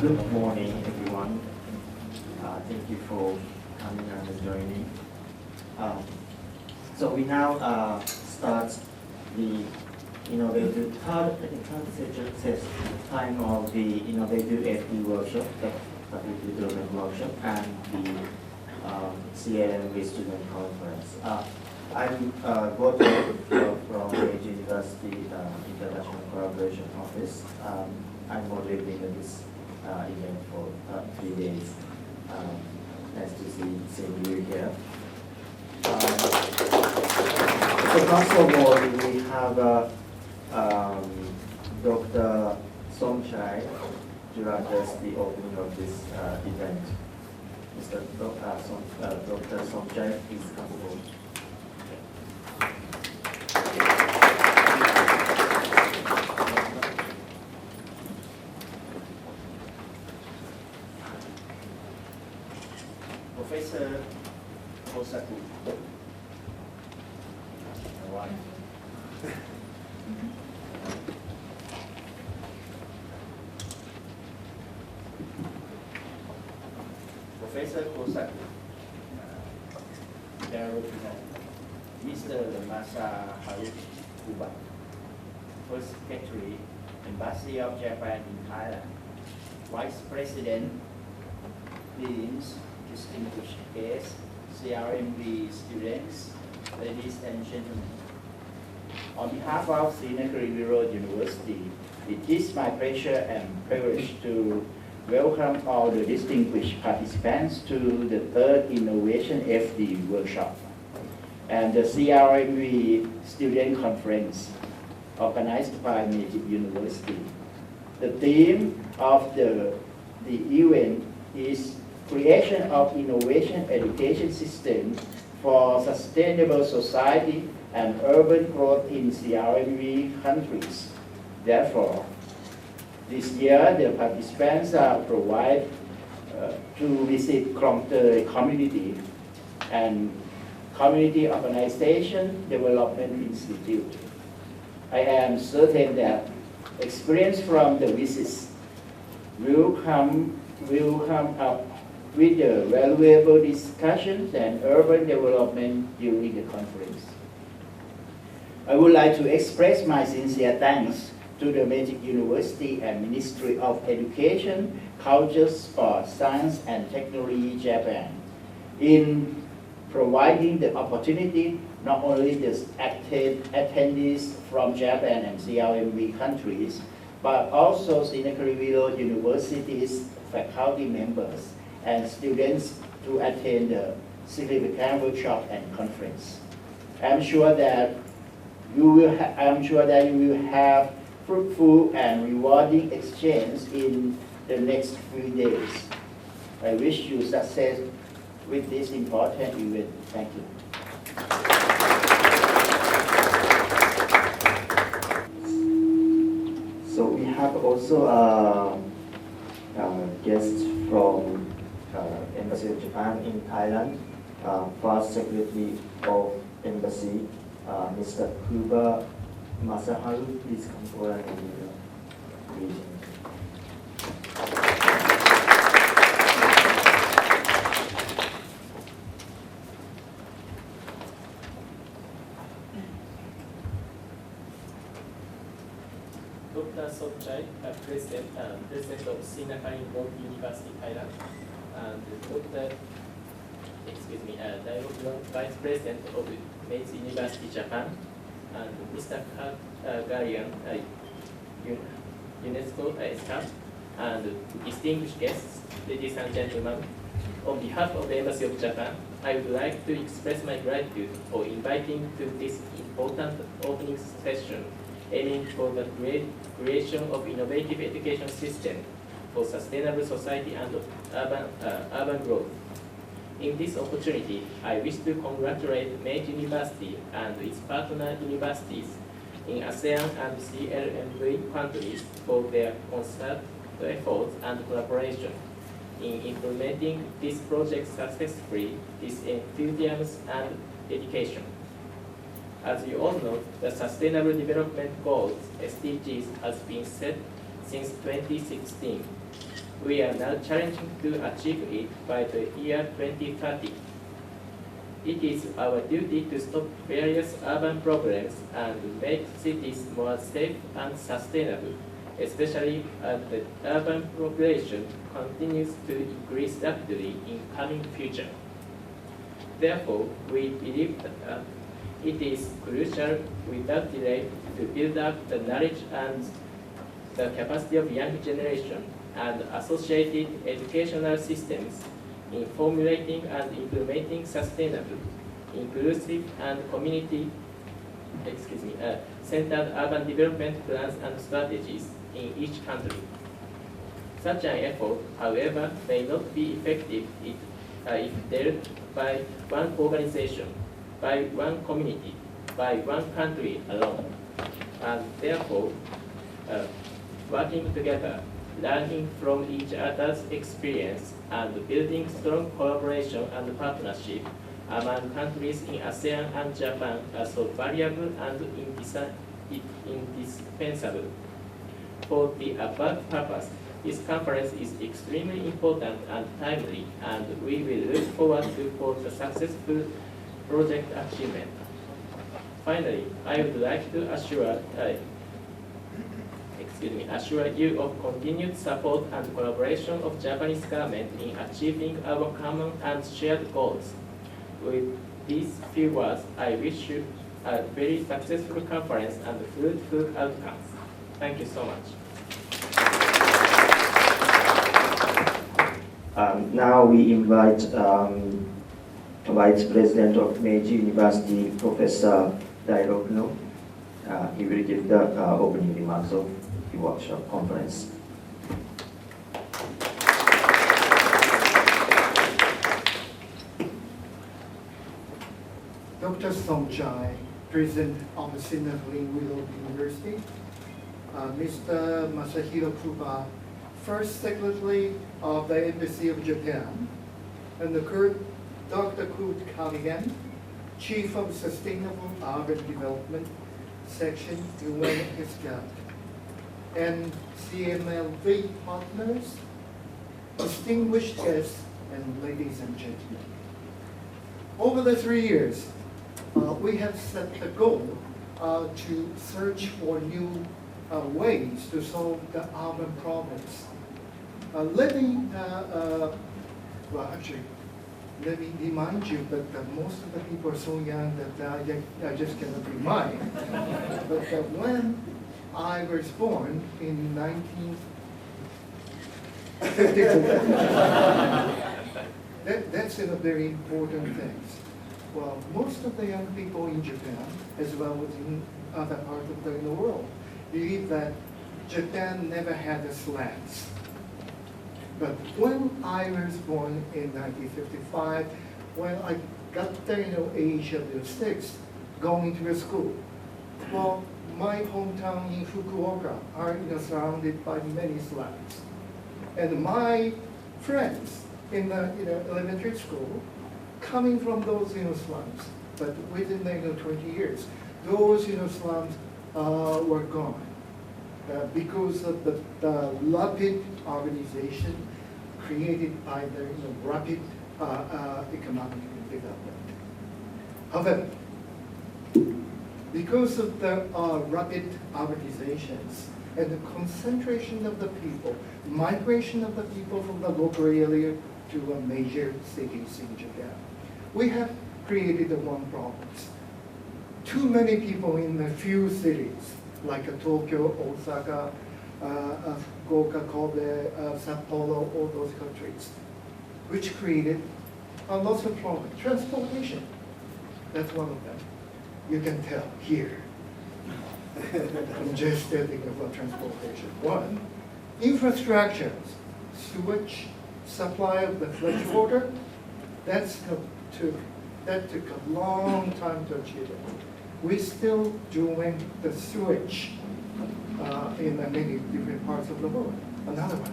Good morning, everyone. Thank you for coming and joining. So we now start the third session time of the innovative FD workshop, the public development workshop, and the CLMV student conference. I'm Goto from the University International Collaboration Office. I'm moderating this event for 3 days. Nice to see you here. So first of all, we have Dr. Somchai to address the opening of this event. Dr. Somchai, please come forward. Professor Kosaku. Professor Kosaku, Mr. Masaharu Kuba, First Secretary, Embassy of Japan in Thailand, Vice President, Deans, distinguished guests, CLMV students, ladies and gentlemen. On behalf of Srinagariviro University, it is my pleasure and privilege to welcome all the distinguished participants to the third Innovation FD workshop and the CLMV student conference organized by Native University. The theme of the event is creation of innovation education system for sustainable society and urban growth in CLMV countries. Therefore, this year the participants are provided to visit the community and Community Organization Development Institute. I am certain that experience from the visits will come up with the valuable discussions and urban development during the conference. I would like to express my sincere thanks to the Magic University and Ministry of Education, Culture, Sport, Science and Technology Japan in providing the opportunity not only the attendees from Japan and CLMV countries, but also Srinagariviro University's faculty members and students to attend the significant workshop and conference. I'm sure that you will have fruitful and rewarding exchange in the next few days. I wish you success with this important event. Thank you. So we have also a guest from Embassy of Japan in Thailand, First Secretary of Embassy, Mr. Kuba Masaharu. Please come forward and give a greeting. Dr. Somchai, President of Srinagariviro University, Thailand, and Dr. Vice President of Meiji University, Japan, and Mr. Garian, UNESCO staff, and distinguished guests, ladies and gentlemen. On behalf of the Embassy of Japan, I would like to express my gratitude for inviting to this important opening session aiming for the creation of innovative education system for sustainable society and urban growth. In this opportunity, I wish to congratulate Meiji University and its partner universities in ASEAN and CLMV countries for their concerted efforts and collaboration in implementing this project successfully with enthusiasm and dedication. As you all know, the Sustainable Development Goals, SDGs, has been set since 2016. We are now challenging to achieve it by the year 2030. It is our duty to stop various urban problems and make cities more safe and sustainable, especially as the urban population continues to increase rapidly in coming future. Therefore, we believe that it is crucial without delay to build up the knowledge and the capacity of young generation and associated educational systems in formulating and implementing sustainable, inclusive, and centered urban development plans and strategies in each country. Such an effort, however, may not be effective if led by one organization, by one community, by one country alone, and therefore, working together, learning from each other's experience, and building strong collaboration and partnership among countries in ASEAN and Japan are so valuable and indispensable. For the above purpose, this conference is extremely important and timely, and we will look forward to for the successful project achievement. Finally, I would like to assure you of continued support and collaboration of Japanese government in achieving our common and shared goals. With these few words, I wish you a very successful conference and fruitful outcomes. Thank you so much. Now we invite Vice President of Meiji University, Professor Dairoku No. He will give the opening remarks of the workshop conference. Dr. Song Chai, President of the Synod Willow University, Mr. Masahiro Kuba, First Secretary of the Embassy of Japan, and Dr. Kurt Callaghan, Chief of Sustainable Urban Development Section, UNSGAP, and CLMV partners, distinguished guests, and ladies and gentlemen. Over the 3 years, we have set the goal to search for new ways to solve the urban problems. Let me remind you that most of the people are so young that I just cannot remind. But when I was born in 1954, that's a very important thing. Well, most of the young people in Japan, as well as in other parts of the world, believe that Japan never had a slants. But when I was born in 1955, when I got the age of 6, going to school, well, my hometown in Fukuoka are surrounded by many slums, and my friends in the elementary school coming from those slums, but within 20 years, those slums were gone. Because of the rapid urbanization created by the rapid economic development. However, because of the rapid urbanizations and the concentration of the people, migration of the people from the local area to major cities in Japan, we have created one problem. Too many people in a few cities, like Tokyo, Osaka, Fukuoka, Kobe, Sapporo, all those countries, which created lots of problems. Transportation, that's one of them. You can tell here. I'm just thinking about transportation. One, infrastructures, sewage, supply of the fresh water, that took a long time to achieve it. We're still doing the sewage in many different parts of the world. Another one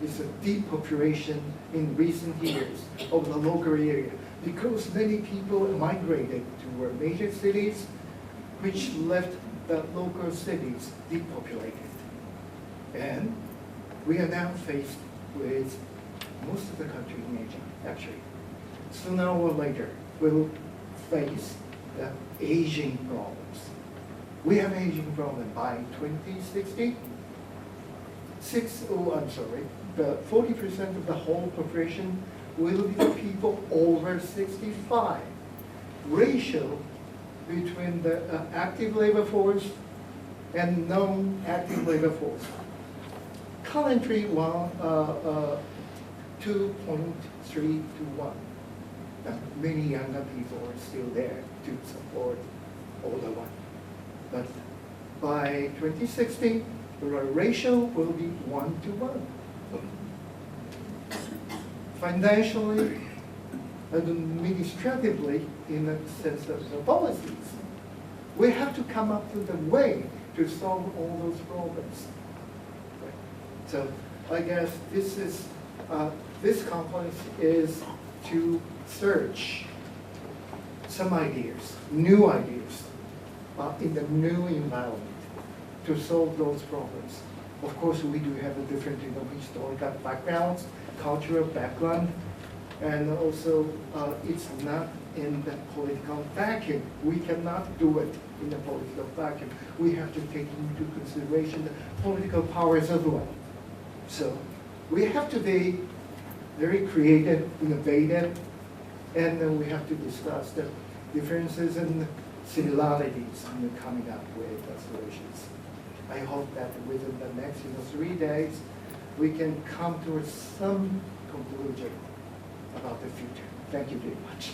is the depopulation in recent years of the local area, because many people migrated to major cities, which left the local cities depopulated. And we are now faced with most of the country in Asia, actually. Sooner or later, we'll face the aging problems. We have aging problem by 2060. 40% of the whole population will be people over 65. Ratio between the active labor force and non-active labor force. Currently, 2.3 to 1. Many younger people are still there to support older one. But by 2060, the ratio will be 1 to 1. Financially and administratively, in the sense of the policies, we have to come up with a way to solve all those problems. Right. So I guess this is this conference is to search some ideas, new ideas, in the new environment to solve those problems. Of course, we do have a different historical backgrounds, cultural background, and also it's not in the political vacuum. We cannot do it in the political vacuum. We have to take into consideration the political powers as well. So we have to be very creative, innovative, and then we have to discuss the differences and similarities in coming up with solutions. I hope that within the next 3 days, we can come to some conclusion about the future. Thank you very much.